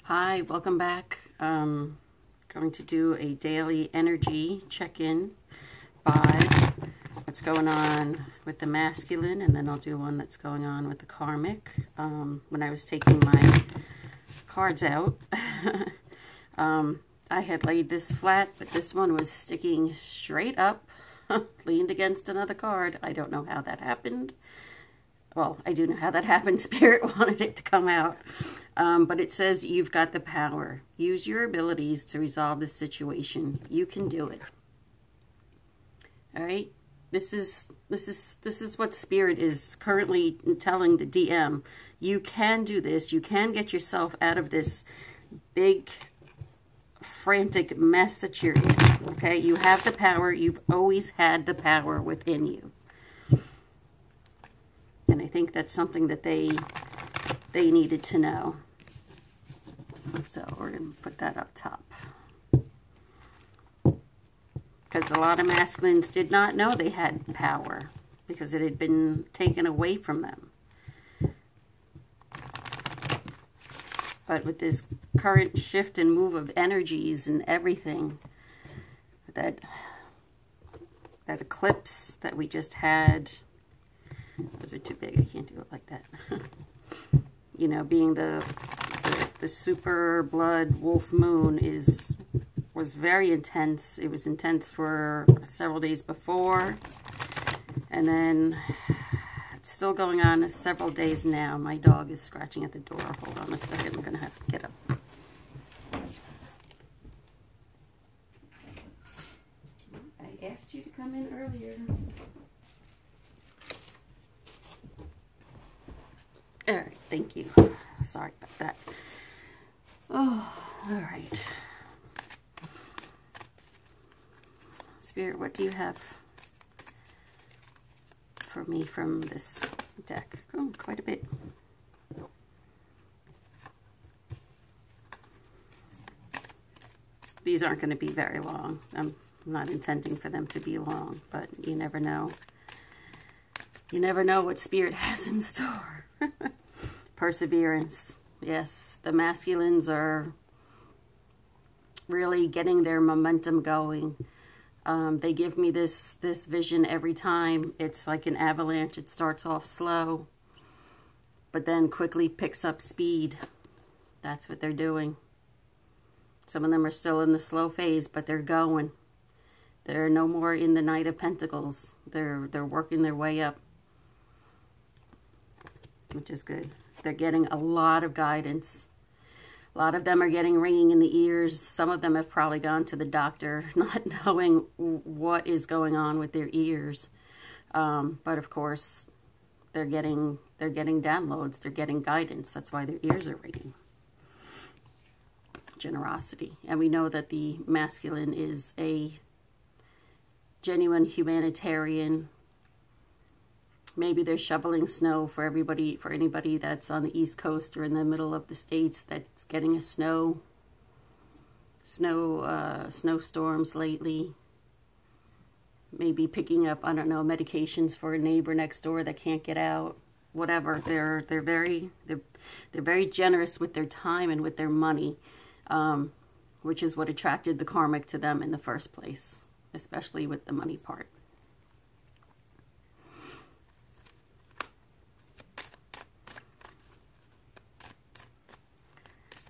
Hi, welcome back. Going to do a daily energy check-in by what's going on with the masculine, and then I'll do one that's going on with the karmic. When I was taking my cards out, I had laid this flat, but this one was sticking straight up, leaned against another card. I don't know how that happened. Well, I do know how that happened. Spirit wanted it to come out. But it says you've got the power. Use your abilities to resolve the situation. You can do it. All right? This is what Spirit is currently telling the DM. You can do this. You can get yourself out of this big, frantic mess that you're in. Okay? You have the power. You've always had the power within you. And I think that's something that they needed to know. So we're going to put that up top. Because a lot of masculines did not know they had power, because it had been taken away from them. But with this current shift and move of energies and everything, that eclipse that we just had, those are too big, I can't do it like that. You know, being the super blood wolf moon was very intense. It was intense for several days before, and then it's still going on several days now. My dog is scratching at the door. Hold on a second, I'm gonna have to get up. I asked you to come in earlier. All right, thank you. Sorry about that. Oh, all right. Spirit, what do you have for me from this deck? Oh, quite a bit. These aren't going to be very long. I'm not intending for them to be long, but you never know. You never know what Spirit has in store. Perseverance. Yes, the masculines are really getting their momentum going. They give me this vision every time. It's like an avalanche. It starts off slow, but then quickly picks up speed. That's what they're doing. Some of them are still in the slow phase, but they're going. They're no more in the Knight of Pentacles. They're working their way up, which is good. They're getting a lot of guidance. A lot of them are getting ringing in the ears. Some of them have probably gone to the doctor not knowing what is going on with their ears. But of course, they're getting downloads. They're getting guidance. That's why their ears are ringing. Generosity. And we know that the masculine is a genuine humanitarian. Maybe they're shoveling snow for everybody, for anybody that's on the East Coast or in the middle of the States that's getting a snowstorms lately. Maybe picking up, I don't know, medications for a neighbor next door that can't get out. Whatever. They're very generous with their time and with their money, which is what attracted the karmic to them in the first place, especially with the money part.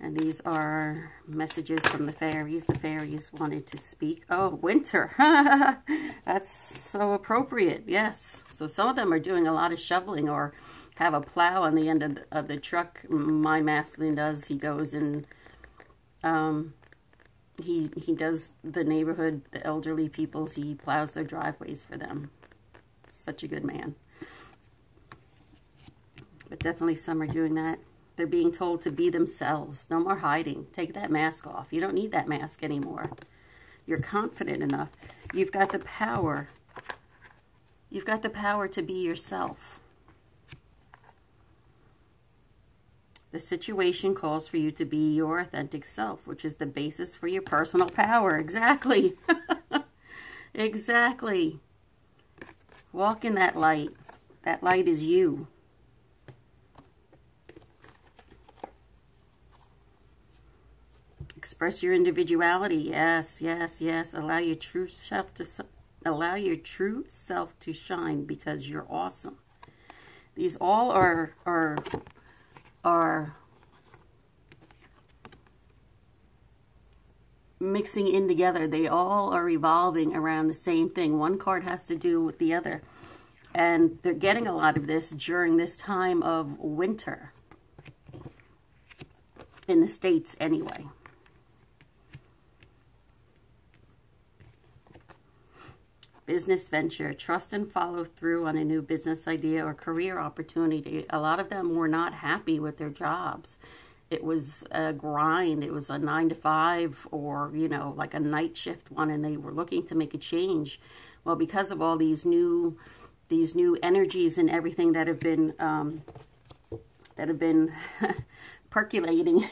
And these are messages from the fairies. The fairies wanted to speak. Oh, winter. That's so appropriate. Yes. So some of them are doing a lot of shoveling or have a plow on the end of the truck. My masculine does. He goes and he does the neighborhood, the elderly peoples. He plows their driveways for them. Such a good man. But definitely some are doing that. They're being told to be themselves. No more hiding. Take that mask off. You don't need that mask anymore. You're confident enough. You've got the power. You've got the power to be yourself. The situation calls for you to be your authentic self, which is the basis for your personal power. Exactly. Exactly. Walk in that light. That light is you. Express your individuality. Yes, yes, yes. Allow your true self to shine, because you're awesome. These all are mixing in together. They all are revolving around the same thing. One card has to do with the other. And they're getting a lot of this during this time of winter. In the States anyway. Business venture. Trust and follow through on a new business idea or career opportunity. A lot of them were not happy with their jobs. It was a grind. It was a 9-to-5 or, you know, like a night shift one, and they were looking to make a change. Well, because of all these new energies and everything that have been percolating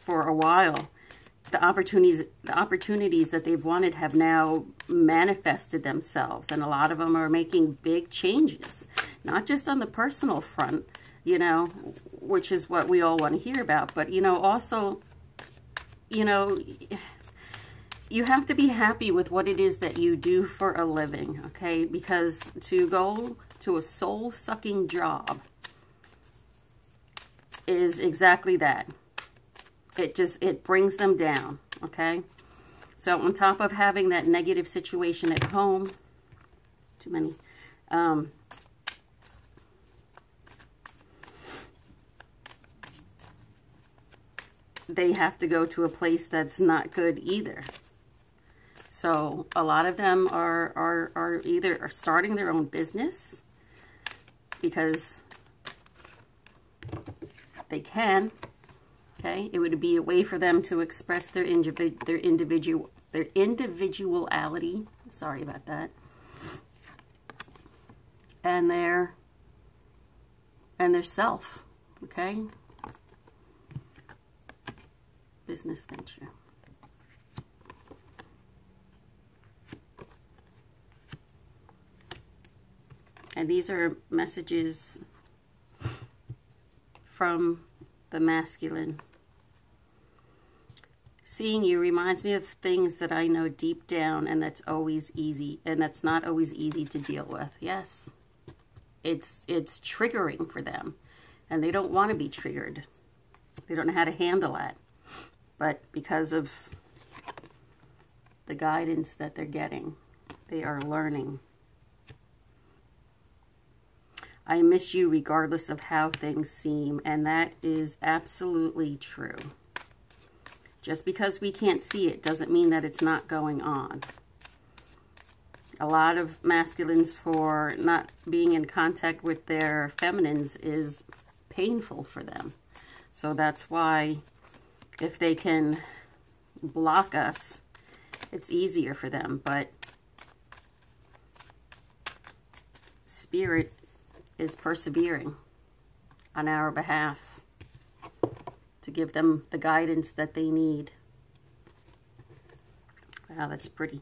for a while, the opportunities that they've wanted have now manifested themselves, and a lot of them are making big changes, not just on the personal front, you know, which is what we all want to hear about, but, you know, also, you know, you have to be happy with what it is that you do for a living, okay? Because to go to a soul-sucking job is exactly that. It brings them down, okay? So on top of having that negative situation at home, too many, they have to go to a place that's not good either. So a lot of them are either starting their own business because they can. Okay, it would be a way for them to express their individuality. Sorry about that. And their self. Okay. Business venture. And these are messages from the masculine. Seeing you reminds me of things that I know deep down, and that's always easy, and that's not always easy to deal with. Yes, it's triggering for them, and they don't want to be triggered. They don't know how to handle that. But because of the guidance that they're getting, they are learning. I miss you regardless of how things seem, and that is absolutely true. Just because we can't see it doesn't mean that it's not going on. A lot of masculines, for not being in contact with their feminines, is painful for them. So that's why if they can block us, it's easier for them. But Spirit is persevering on our behalf to give them the guidance that they need. Wow, that's pretty.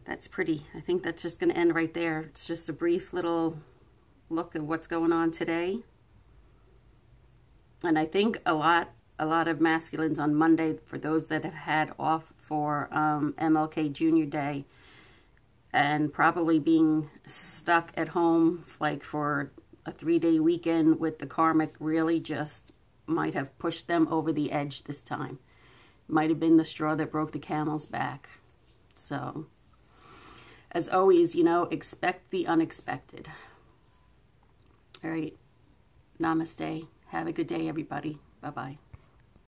That's pretty. I think that's just going to end right there. It's just a brief little look at what's going on today. And I think a lot of masculines on Monday, for those that have had off for MLK Jr. Day, and probably being stuck at home like for a 3-day weekend with the karmic, really just might have pushed them over the edge this time. Might have been the straw that broke the camel's back. So, as always, you know, expect the unexpected. All right. Namaste. Have a good day, everybody. Bye-bye.